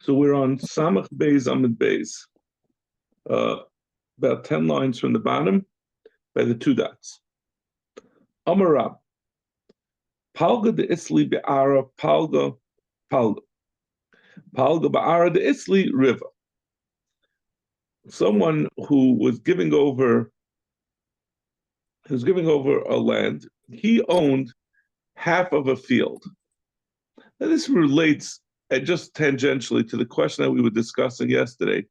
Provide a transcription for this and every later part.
So we're on Samach Beis Amid Beis, about 10 lines from the bottom by the two dots. Amarab, Palga de Isli Be'ara, Palga. Palga Ba'ara de Isli, river. Someone who was giving over a land, he owned half of a field. Now this relates just tangentially to the question that we were discussing yesterday.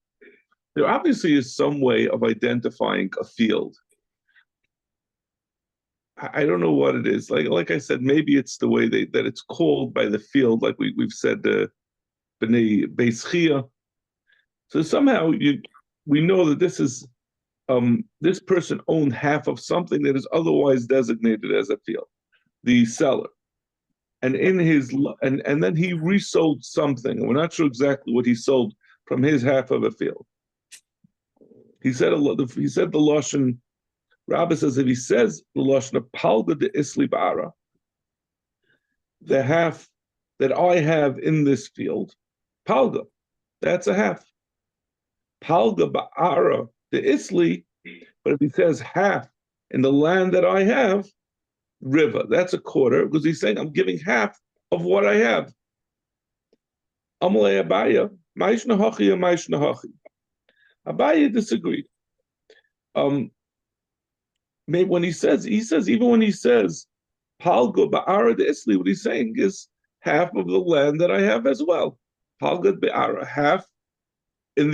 There obviously is some way of identifying a field. I don't know what it is. Like I said, maybe it's the way that it's called by the field, like we've said the B'nai Beis Chia. So somehow we know that this person owned half of something that is otherwise designated as a field, the seller. And and then he resold something, and we're not sure exactly what he sold from his half of a field. He said the lashon. Rabbi says if he says the lashon of palga de isli ba'ara, the half that I have in this field, palga, that's a half. Palga ba'ara de isli, but if he says half in the land that I have, river, that's a quarter, because he's saying I'm giving half of what I have. Amalei Abaya, ma'ishna hachi or ma'ishna hachi. Abaya disagreed. Maybe when he says even when he says Palga ba'ara de isli, what he's saying is half of the land that I have as well. Palga ba'ara, half in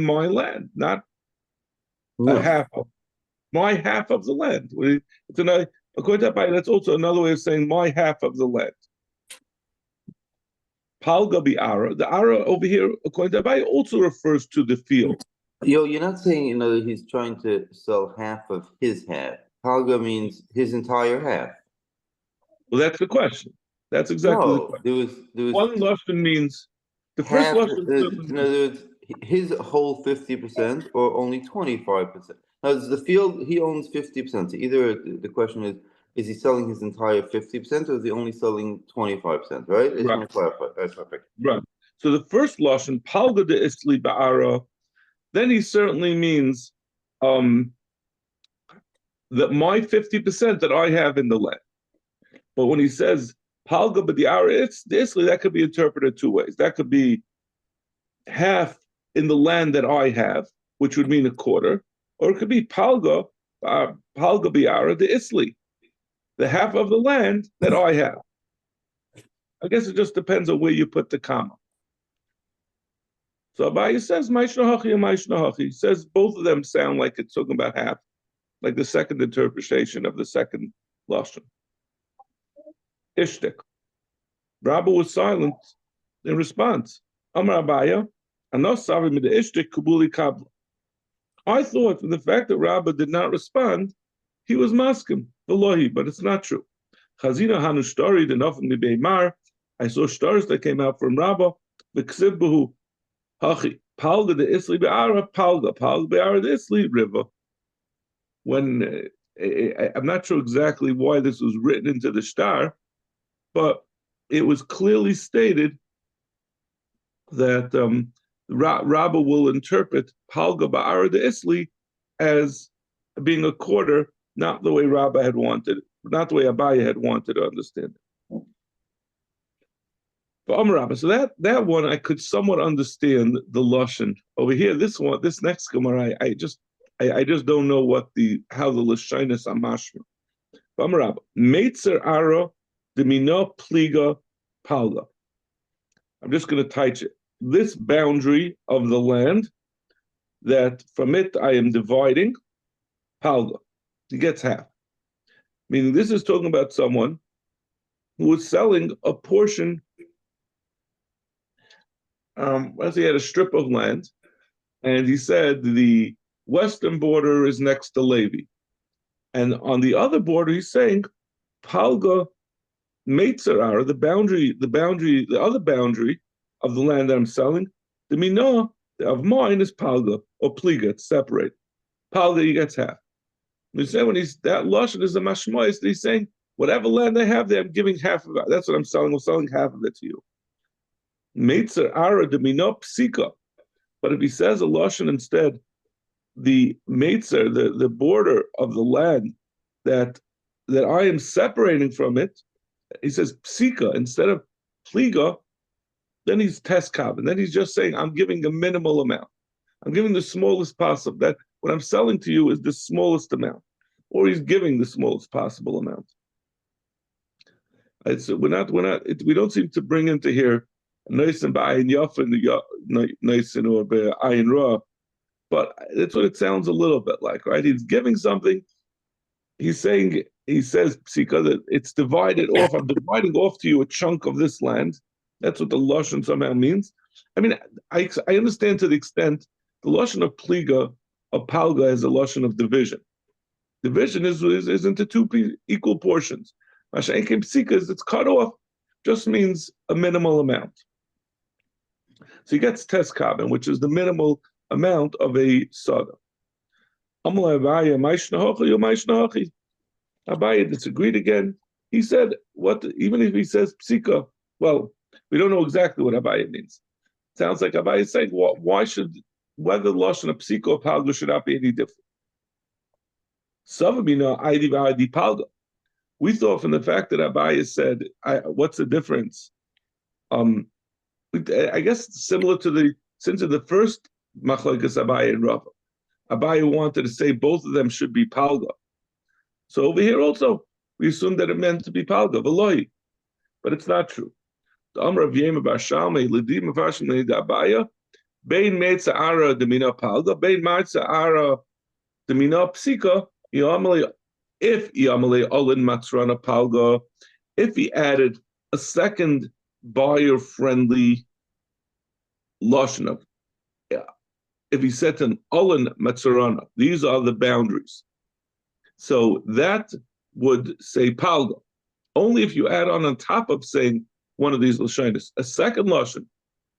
my land, not a half of my half of the land. It's another, according to Abaya, that's also another way of saying my half of the land. Palga bi'ara, the ara over here, according to Abaya, also refers to the field. You're not saying he's trying to sell half of his half. Palga means his entire half. Well, that's the question. That's exactly the question. There was one lashon means the half, first lashon. in other words, his whole 50% or only 25%. Now, the field he owns 50%. So either the question is he selling his entire 50% or is he only selling 25%? Right? I just want to clarify. That's perfect. Right. So the first lashon palga de isli ba'ara, then he certainly means that my 50% that I have in the land. But when he says palga b'di'ara isli, that could be interpreted two ways. That could be half in the land that I have, which would mean a quarter, or it could be palga bi'ara de isli, the half of the land that I have. I guess it just depends on where you put the comma. So Abaya says ma'ishna hachi and ma'ishna hachi. He says both of them sound like it's talking about half, like the second interpretation of the second lashon. Ishtik. Rabba was silent in response. Amar Abaya, anos savi mit ishtik kubuli kabla. I thought from the fact that Rabba did not respond, he was maskim, Velohi, but it's not true. Chazina hanu shtari denofim mibeimar. I saw stars that came out from Rabba. V'ksiv b'hu hachi palga de isli be'ara palga be'ara de isli river. When I'm not sure exactly why this was written into the star, but it was clearly stated that Rabba will interpret palga ba'ara de isli as being a quarter, not the way Rabba had wanted, not the way Abaya had wanted to understand it. But so that one I could somewhat understand the lashon over here. This next Gemara, I just don't know how the lashonis amashma. Amrab meitzer ara demino pliga palga. I'm just going to touch it. This boundary of the land that from it I am dividing palga. He gets half. Meaning this is talking about someone who was selling a portion. He had a strip of land, and he said the western border is next to Levi, and on the other border he's saying palga meitzer, the other boundary of the land that I'm selling, the minah of mine is palga or pliga, it's separate. Palga he gets half. We say when that lashon is the mashmois, he's saying whatever land I have there, I'm giving half of it. That's what I'm selling. I'm selling half of it to you. Meitzer ara demino psika. But if he says a lashon instead, the meitzer, the border of the land that I am separating from it, he says psika instead of pliga, then he's teskav, and then he's just saying I'm giving a minimal amount. I'm giving the smallest possible. That what I'm selling to you is the smallest amount, or he's giving the smallest possible amount. So we don't seem to bring into here nice and ba'ayin yaf and nice and or ba'ayin ra, but that's what it sounds a little bit like, right? He's giving something. He says psika that it's divided off. I'm dividing off to you a chunk of this land. That's what the lashon somehow means. I mean, I understand to the extent the lashon of pliga, of palga, is a lashon of division. Division is into two equal portions. Mashenkem psika is it's cut off, just means a minimal amount. So he gets teskabin, which is the minimal amount of a sada. Amalei Abaye disagreed again. He said, "What? Even if he says psika, well, we don't know exactly what Abaye means. Sounds like Abaye is saying, why should whether the lashon of psika or palga should not be any different?" Savamina ID palga. We thought from the fact that Abaye said, "What's the difference?" I guess similar to since in the first machlokes Abaye and Rava, Abaye wanted to say both of them should be palga. So over here also, we assume that it meant to be palga, v'loi, but it's not true. The Amr of Yema bar Shalmei l'dim v'ashim l'idabaya bein meitza ara demina palga bein meitza ara demina psika yamale if yamale olin matzrana palga if he added a second buyer-friendly lashon of if he said to an olin matzrana, these are the boundaries. So that would say palga. Only if you add on top of saying one of these lashonis, a second lashon,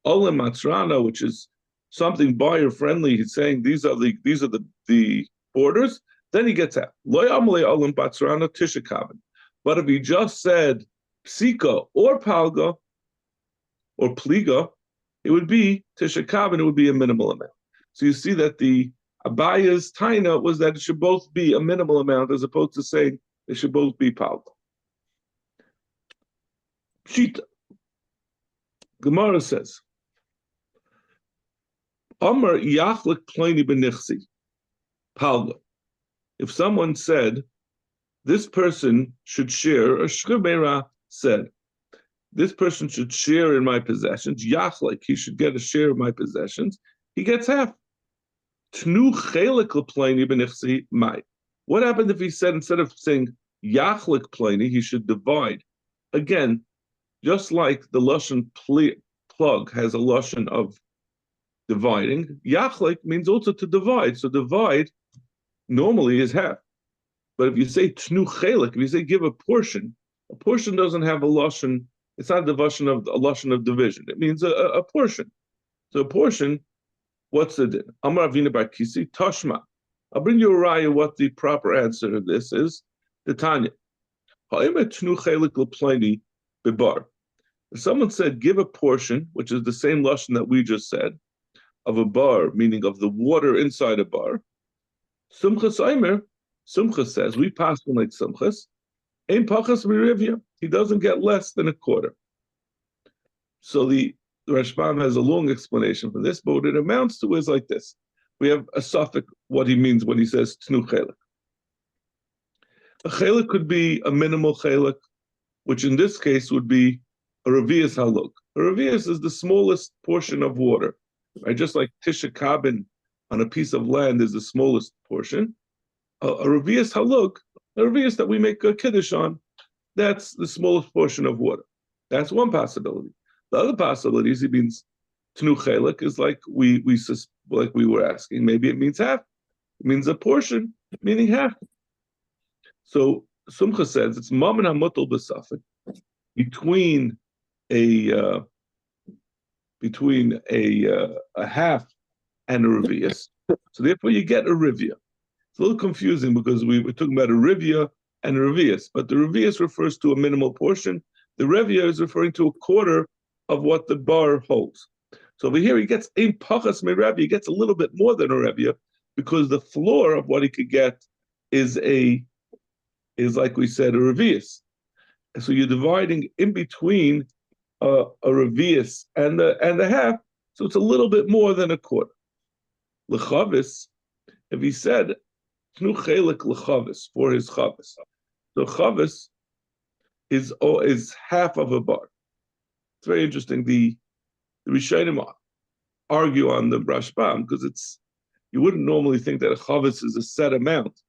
olim matzrana, which is something buyer friendly. He's saying these are the borders. Then he gets out. Lo yamale olim matzrana tishakavin. But if he just said psika or palga or pliga, it would be tishakavin. It would be a minimal amount. So you see that the Abaya's taina was that it should both be a minimal amount as opposed to saying they should both be palga. Shita. Gemara says, Amar yachlik pleni benichsi, palga. If someone said, this person should share, or Shkibera said, this person should share in my possessions, yachlik, he should get a share of my possessions, he gets half. Tnu chelik pleni benichsi, mai. What happened if he said, instead of saying yachlik pleni, he should divide? Again, just like the lashon plug has a lashon of dividing, yachlik means also to divide. So divide normally is half. But if you say tnu chelik, if you say give a portion doesn't have a lashon. It's not the lashon of division. It means a portion. So a portion. What's the din? Amar Avina bar Kisi Tashma. I'll bring you a raya what the proper answer to this is. The Tanya. If someone said, give a portion, which is the same lashon that we just said, of a bar, meaning of the water inside a bar, Sumchas Aimer, Sumchas says, we pass on like Sumchas, Ein Pachas Mirivya, he doesn't get less than a quarter. So the Rashbam has a long explanation for this, but what it amounts to is like this. We have a suffix, what he means when he says Tnu Chelik. A chelik could be a minimal chelik, which in this case would be a revius haluk. A revius is the smallest portion of water, right? Just like tisha kabin on a piece of land is the smallest portion. A revius haluk, a revius that we make a kiddush on, that's the smallest portion of water. That's one possibility. The other possibility is he means tnu chelik is like we were asking. Maybe it means half. It means a portion, meaning half. So Sumcha says it's mammon hamutal b'safek between a half and a revius. So therefore you get a rivia. It's a little confusing because we're talking about a rivia and a revius, but the revius refers to a minimal portion. The rivia is referring to a quarter of what the bar holds. So over here he gets ein pachas me'Rebbe, he gets a little bit more than a Rebbe because the floor of what he could get is like we said a revius. So you're dividing in between a revius and the half, so it's a little bit more than a quarter. L'chavis, if he said tnu chelik l'chavis for his chavis, so chavis is half of a bar. It's very interesting. The Rishonim argue on the Rashbam because you wouldn't normally think that a chavis is a set amount,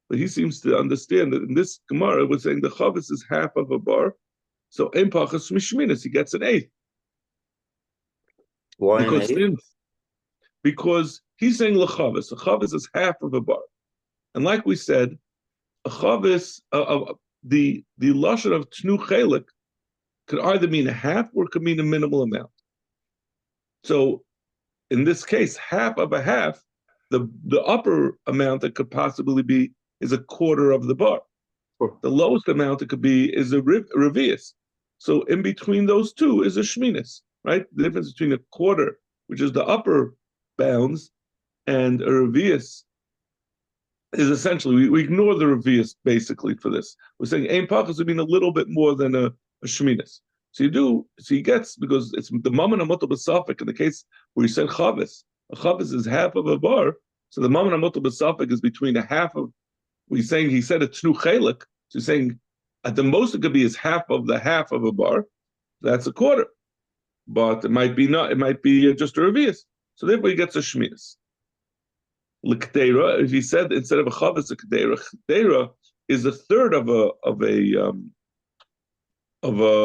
but he seems to understand that in this Gemara we're saying the chavis is half of a bar, so ein pachas mishminas, he gets an eighth. Why an eighth? Because he's saying l'chavis. A chavis is half of a bar, and like we said, a chavis the lashon of tnu chelik could either mean a half or it could mean a minimal amount. So in this case, half of a half, the upper amount that could possibly be is a quarter of the bar. Sure. The lowest amount it could be is a revius. So in between those two is a shminis, right? The difference between a quarter, which is the upper bounds, and a revius is essentially, we ignore the revius basically for this. We're saying ein pachas would mean a little bit more than a shminis. So he gets, because it's the mammon hamutal b'safek in the case where you said chavis. A chavis is half of a bar, so the mammon hamutal b'safek is between a half of, he said a tnu chelik, so he's saying at the most it could be is half of a bar, that's a quarter. But it might be just a revius. So therefore he gets a shminis. L'kdeira, if he said instead of a chavis a kdeira is a third of a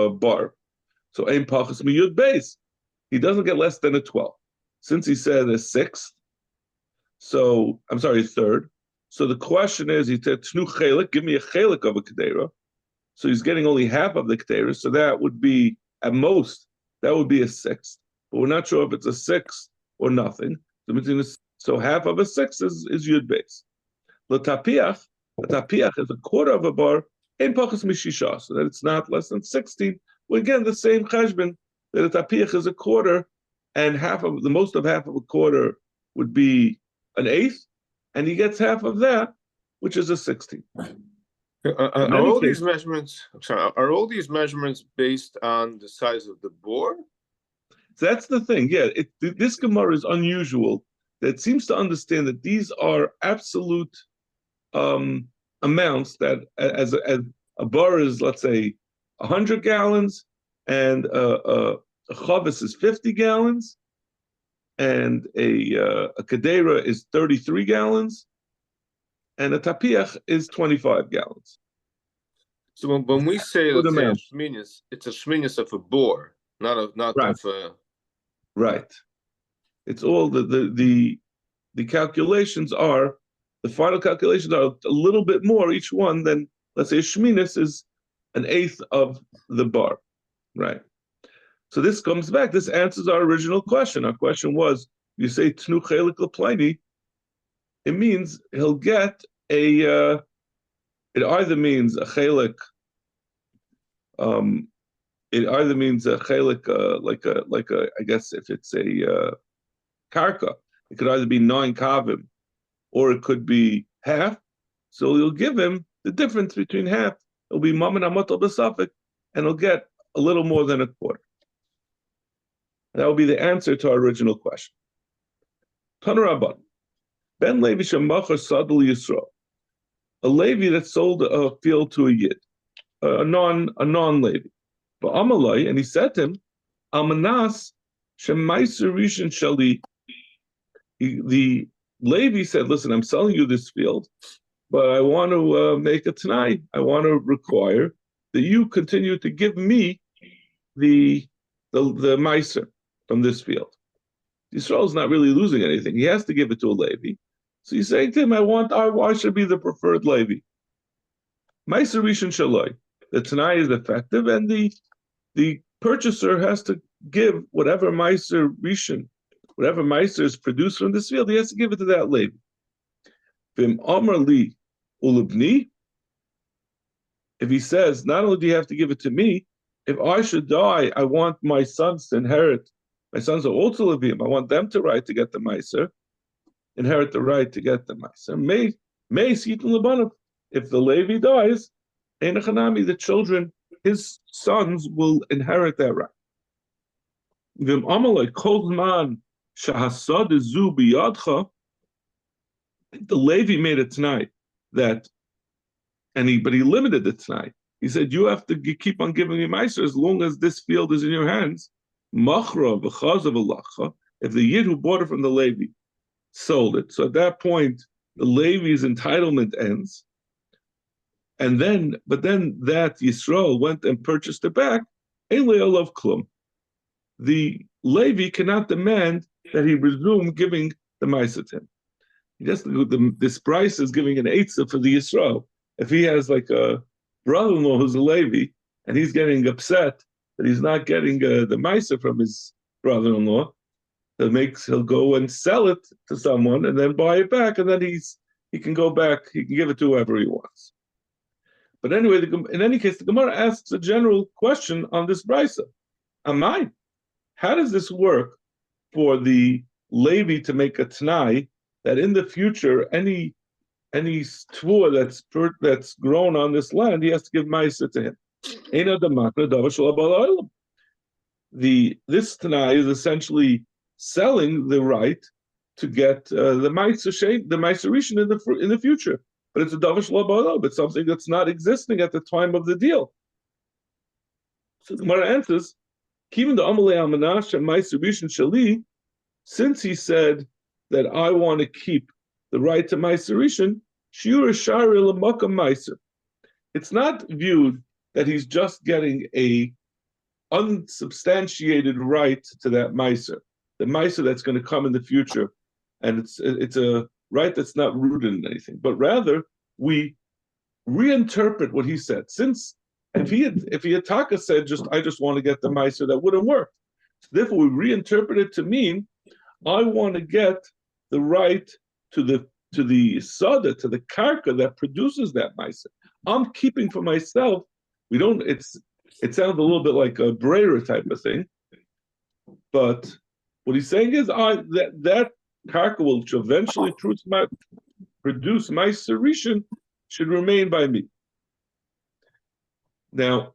bar. So ein pachas miyud beis, he doesn't get less than a 12. Since he said a sixth, so I'm sorry, a third. So the question is, he said tnu chelik, give me a chelik of a kedera. So he's getting only half of the kedera. So that would be at most that would be a sixth. But we're not sure if it's a sixth or nothing. So half of a sixth is yud beis. The tapiach is a quarter of a bar. Ein pachas mishisha, so that it's not less than 16. Well, again, the same cheshbon that a tapiach is a quarter, and the most of half of a quarter would be an eighth, and he gets half of that, which is a 16. Are all these measurements based on the size of the bore? So that's the thing. Yeah, this Gemara is unusual. That seems to understand that these are absolute amounts that as a bar is, let's say, 100 gallons, and a chavis is 50 gallons, and a kedera is 33 gallons, and a tapiach is 25 gallons. So when we say let's say a shminis, it's a shminis of a bore, not right. of a right. It's all the calculations are, the final calculations are a little bit more each one than, let's say, a shminis is an eighth of the bar, right? So this comes back. This answers our original question. Our question was, you say tnu chelik l'pliny, it means he'll get it either means a chelik, I guess if it's a karka, it could either be 9 kavim, or it could be half. So you'll give him the difference between half. It'll be mammon hamutal b'safek, and he'll get a little more than a quarter. That will be the answer to our original question. Tanu Rabban, Ben Levi shemachar sadul Yisrael, a Levi that sold a field to a Yid, a non-Levi. But Amalai, and he said to him, Almanas shemaiser rishon shali. The Levi said, listen, I'm selling you this field, but I want to make a tanai. I want to require that you continue to give me the meiser from this field. Yisrael is not really losing anything. He has to give it to a Levi. So he's saying to him, I should be the preferred Levi. Meiser rishon shaloi. The tanai is effective, and the purchaser has to give whatever meiser rishon, whatever meiser is produced from this field, he has to give it to that Levi. Vim amar li ulibni. If he says, not only do you have to give it to me, if I should die, I want my sons to inherit. My sons are also Levim. I want them to right to get the Meiser, inherit the right to get the Meiser. May Sitan Labanov. If the Levi dies, Einachanami, the children, his sons will inherit that right. Vim Amalek Kolzman Shahasad Zu Biyadcha. The Levi made it tonight that, but he limited it tonight. He said, you have to keep on giving me Meiser as long as this field is in your hands. Machra v'chazav alacha. If the Yid who bought it from the Levi sold it, so at that point, the Levi's entitlement ends. And then, but then that Yisrael went and purchased it back. Ein le'alav klum. The Levi cannot demand that he resume giving the Meiser to him. This price is giving an eitzah for the Yisrael. If he has like a brother-in-law who's a Levi, and he's getting upset that he's not getting the Meiser from his brother-in-law, he'll go and sell it to someone and then buy it back, and then he can go back, he can give it to whoever he wants. But anyway, in any case, the Gemara asks a general question on this brisa. Amai, how does this work for the Levi to make a t'nai that in the future any tvua that's grown on this land, he has to give ma'aser to him? This t'nai is essentially selling the right to get the ma'aser rishon in the future, but it's a davar shelo ba'olam, but something that's not existing at the time of the deal. So the Gemara answers, "Kiven the amalei almanasha ma'aser rishon shali," since he said that I want to keep the right to ma'aser rishon, shiur shari l'makam ma'aser. It's not viewed that he's just getting a unsubstantiated right to that ma'aser, the ma'aser that's going to come in the future, and it's a right that's not rooted in anything, but rather we reinterpret what he said. Since if he had Taka said I just want to get the ma'aser, that wouldn't work. So therefore, we reinterpret it to mean I want to get the right to the sada, to the karka that produces that ma'aser. I'm keeping for myself. It sounds a little bit like a brera type of thing, but what he's saying is that karka will eventually produce ma'aser rishon should remain by me. Now,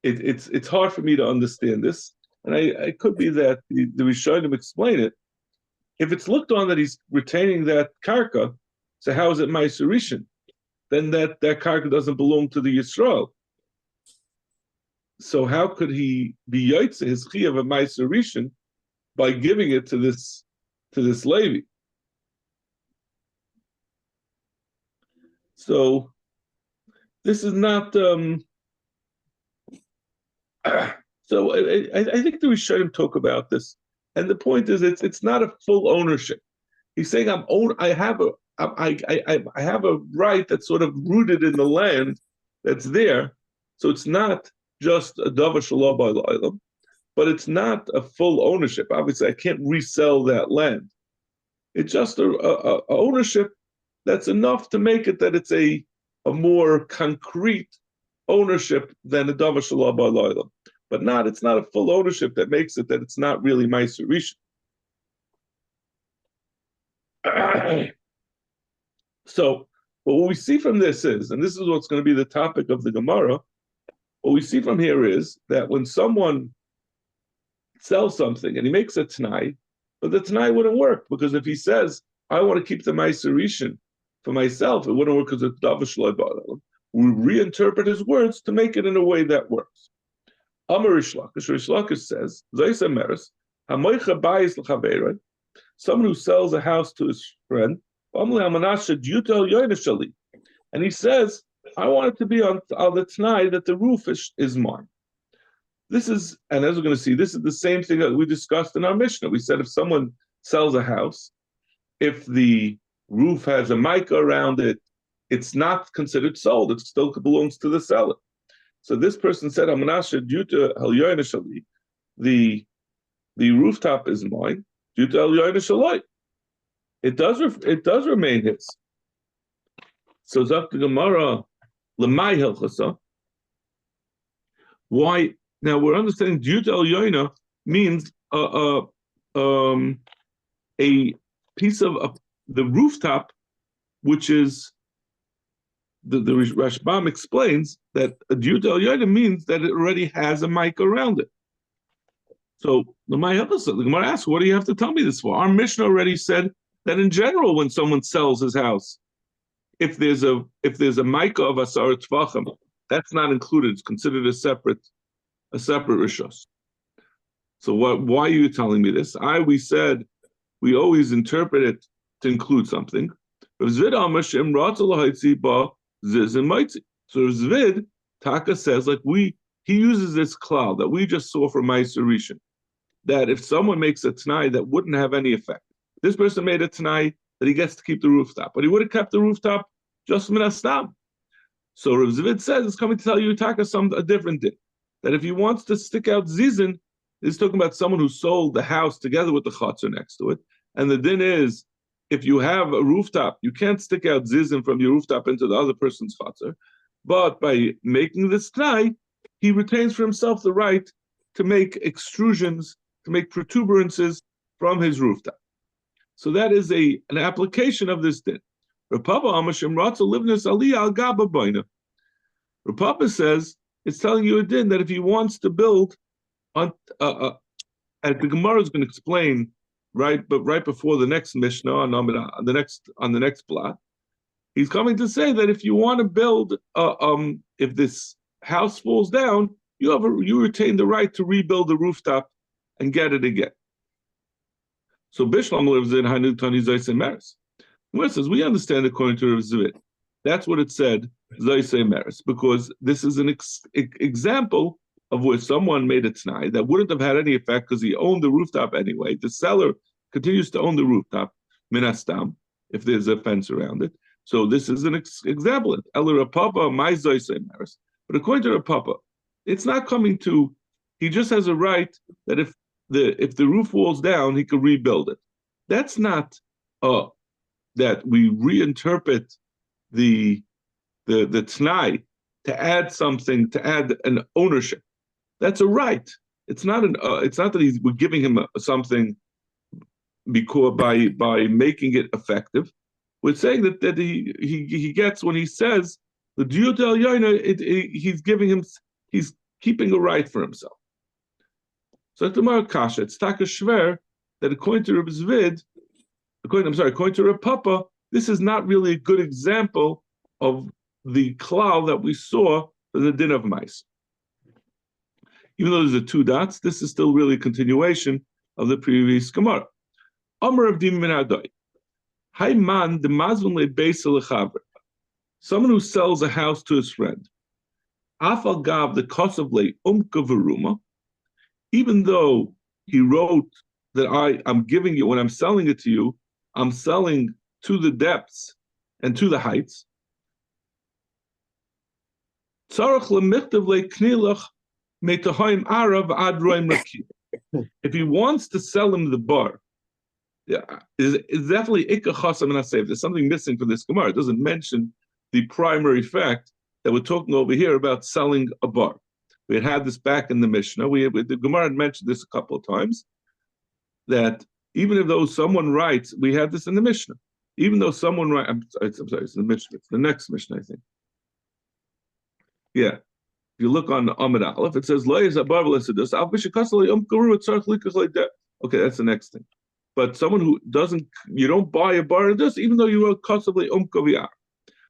it's hard for me to understand this, and it could be that the Rishonim explain it. If it's looked on that he's retaining that karka, so how is it ma'aser rishon? Then that karka doesn't belong to the Yisrael. So how could he be yaitze his chiyuv of ma'aser rishon by giving it to this Levi? So this is not. So I think the Rishonim talk about this, and the point is it's not a full ownership. He's saying I have a right that's sort of rooted in the land that's there. So it's not just a davar shelo ba'olam, but it's not a full ownership. Obviously, I can't resell that land. It's just a ownership that's enough to make it that it's a more concrete ownership than a davar shelo ba'olam. But it's not a full ownership that makes it that it's not really ma'aser rishon. So, but what we see from this is, and this is what's going to be the topic of the Gemara, what we see from here is that when someone sells something and he makes a t'nai, but the t'nai wouldn't work, because if he says, I want to keep the ma'aser rishon for myself, it wouldn't work because it's davar shelo ba'olam. We reinterpret his words to make it in a way that works. Amar Rish Lakish says, someone who sells a house to his friend, and he says, I want it to be on the t'nai that the roof is mine. This is, and as we're going to see, this is the same thing that we discussed in our Mishnah. We said if someone sells a house, if the roof has a mica around it, it's not considered sold. It still belongs to the seller. So this person said, the rooftop is mine, due to it does remain his. So Zak the Gemara, why Now we're understanding Diyut El Yoina means a piece of the rooftop, which is the Rashbam explains that a Diyut El Yoina means that it already has a mic around it. So the Gemara asks, what do you have to tell me this for? Our Mishnah already said that in general, when someone sells his house, if there's a mica of asar tvachim, that's not included. It's considered a separate rishos. So why are you telling me this? We said we always interpret it to include something. So Zvid Taka says, like he uses this cloud that we just saw from Ma'aser Rishon, that if someone makes a t'nai that wouldn't have any effect. This person made a t'nai that he gets to keep the rooftop, but he would have kept the rooftop just min hastam. So Rav Zvid says it's coming to tell you Taka a different din. That if he wants to stick out zizin, he's talking about someone who sold the house together with the chatzar next to it. And the din is, if you have a rooftop, you can't stick out zizin from your rooftop into the other person's chatzar. But by making this t'nai, he retains for himself the right to make extrusions, to make protuberances from his rooftop. So that is an application of this din. Rav Papa says it's telling you a din that if he wants to build on, as the Gemara is going to explain, right before the next Mishnah on the next blot, he's coming to say that if you want to build, if this house falls down, you retain the right to rebuild the rooftop and get it again. So Bishlam lives in Hanu Tani Zaysei Maris. Where it says we understand according to Rav Zvid, that's what it said, Zaysei Maris, because this is an example of where someone made a t'nai that wouldn't have had any effect because he owned the rooftop anyway. The seller continues to own the rooftop, min hastam, if there's a fence around it. So this is an example. Ela Papa, my Zaysei Maris. But according to Rav Papa, it's not coming to. He just has a right that if the roof falls down, he could rebuild it. That's not that we reinterpret the t'nai to add something, to add an ownership. That's a right. It's not that we're giving him something because by making it effective. We're saying that he gets when he says the Diyut El Yoina, he's keeping a right for himself. So Tamar Kasha, it's Taka Shver that according to Rav Zvid, according to Rav Papa, this is not really a good example of the klal that we saw for the din of mice. Even though there's the two dots, this is still really a continuation of the previous Gemara. Amar of Dim min Adai. Hay man de mazvun le beis lechaver. Someone who sells a house to his friend. Afal gav the kosav le umka veruma. Even though he wrote that I'm giving you, when I'm selling it to you, I'm selling to the depths and to the heights. If he wants to sell him the bar, it's definitely ikka chasam nasef. There's something missing for this Gemara. It doesn't mention the primary fact that we're talking over here about selling a bar. We had this back in the Mishnah. The Gemara had mentioned this a couple of times, that even though someone writes, we had this in the Mishnah, even though someone writes, I'm sorry, it's the Mishnah, it's the next Mishnah, I think. Yeah. If you look on Amud Aleph, it says, okay, that's the next thing. But someone who you don't buy a bar of this, even though you wrote Kasavli Kaviyar.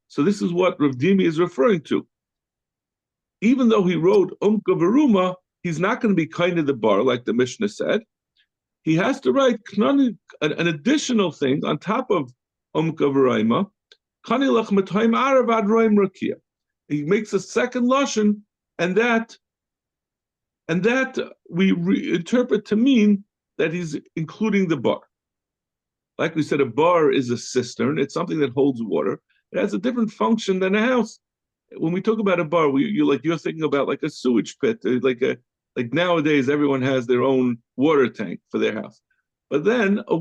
So this is what Rav Dimi is referring to. Even though he wrote Veruma, he's not going to be kind of the bar, like the Mishnah said. He has to write an additional thing on top of Veruma. He makes a second lashon, and that we interpret to mean that he's including the bar. Like we said, a bar is a cistern. It's something that holds water. It has a different function than a house. When we talk about a bar, you're thinking about like a sewage pit, like nowadays everyone has their own water tank for their house. But then a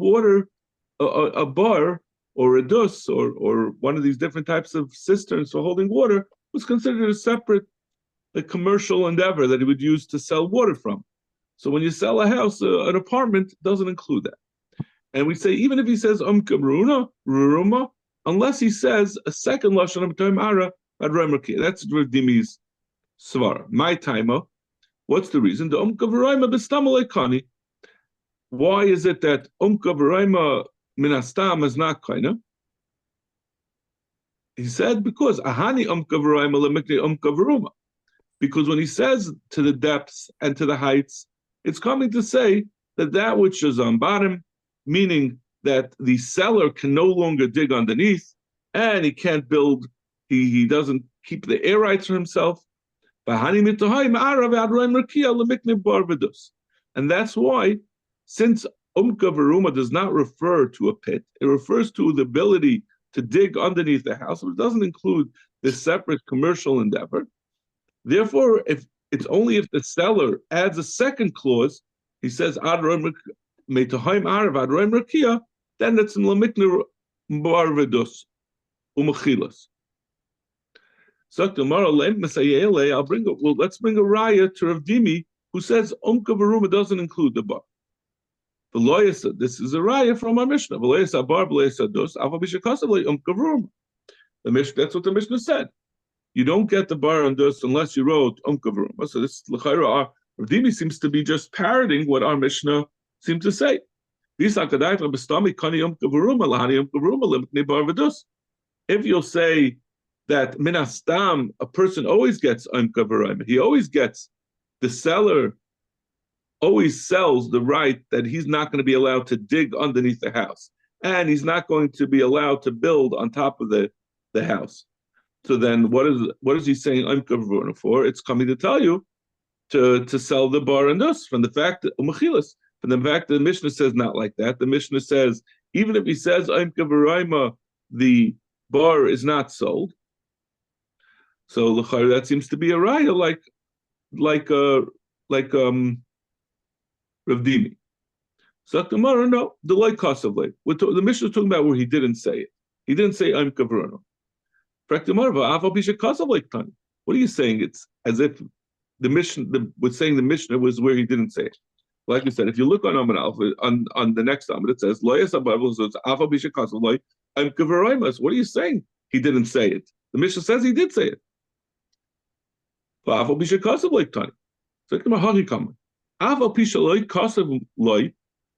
bar or a dus or one of these different types of cisterns for holding water was considered a separate the commercial endeavor that he would use to sell water from. So when you sell a house, an apartment doesn't include that. And we say, even if he says ruruma, unless he says a second lashon of time ara adroimraki. That's Rav Dimi's svara. My timer. What's the reason? The umkavaraima b'stamalekani. Why is it that umkavaraima minastam is not kaina? He said because ahani umkavaraima lemikne umkavaruma. Because when he says to the depths and to the heights, it's coming to say that which is on bottom, meaning that the seller can no longer dig underneath, and he can't build. He doesn't keep the air rights for himself. And that's why, since umkavaruma does not refer to a pit, it refers to the ability to dig underneath the house, but it doesn't include this separate commercial endeavor. Therefore, if it's only if the seller adds a second clause, he says then it's in lamikna barvedus umachilas. So tomorrow, let's bring a raya to Rav Dimi who says umkavaruma doesn't include the bar. This is a raya from our Mishnah. The Mishnah, that's what the Mishnah said. You don't get the bar on dus unless you wrote umkavaruma. So this l'chayra, Rav Dimi seems to be just parroting what our Mishnah seemed to say. If you'll say that minastam, a person always gets umkavaruma, he always gets, the seller always sells the right that he's not going to be allowed to dig underneath the house, and he's not going to be allowed to build on top of the house. So then, what is he saying umkavaruna for? It's coming to tell you to sell the bar and dus from the fact that umachilas. From the fact that the Mishnah says not like that. The Mishnah says even if he says umkavarima, the bar is not sold. So that seems to be a raya like Rav Dimi. So tomorrow, no, the light cost of late. The Mishnah is talking about where he didn't say it. He didn't say umkavaruna. What are you saying? It's as if the Mishnah was saying the Mishnah was where he didn't say it. Like I said, if you look on Amud Alpha, on the next Amud, it says What are you saying? He didn't say it. The Mishnah says he did say it.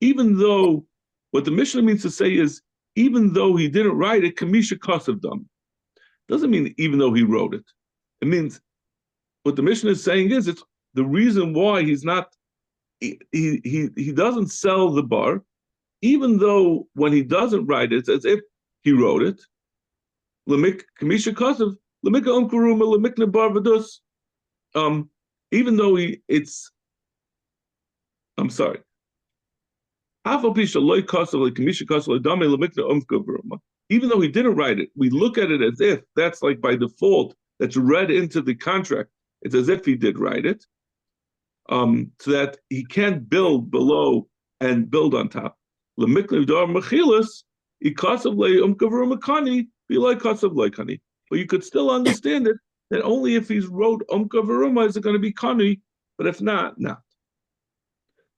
Even though what the Mishnah means to say is even though he didn't write it, Kamisha Kasav Dam. Doesn't mean even though he wrote it. It means what the Mishnah is saying is it's the reason why he's not he doesn't sell the bar, even though when he doesn't write it, it's as if he wrote it. Kamisha Kasav Lemika Umkaruma Lemikna Bar Vadus. Even though I'm sorry. Even though he didn't write it, we look at it as if that's like by default, that's read into the contract. It's as if he did write it, so that he can't build below and build on top. But you could still understand it that only if he's wrote umkavaruma is it going to be kani, but if not, not.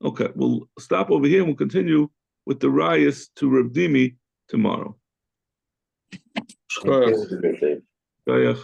Okay, we'll stop over here and we'll continue with the rayas to Rav Dimi tomorrow. Shkoyach. Shkoyach.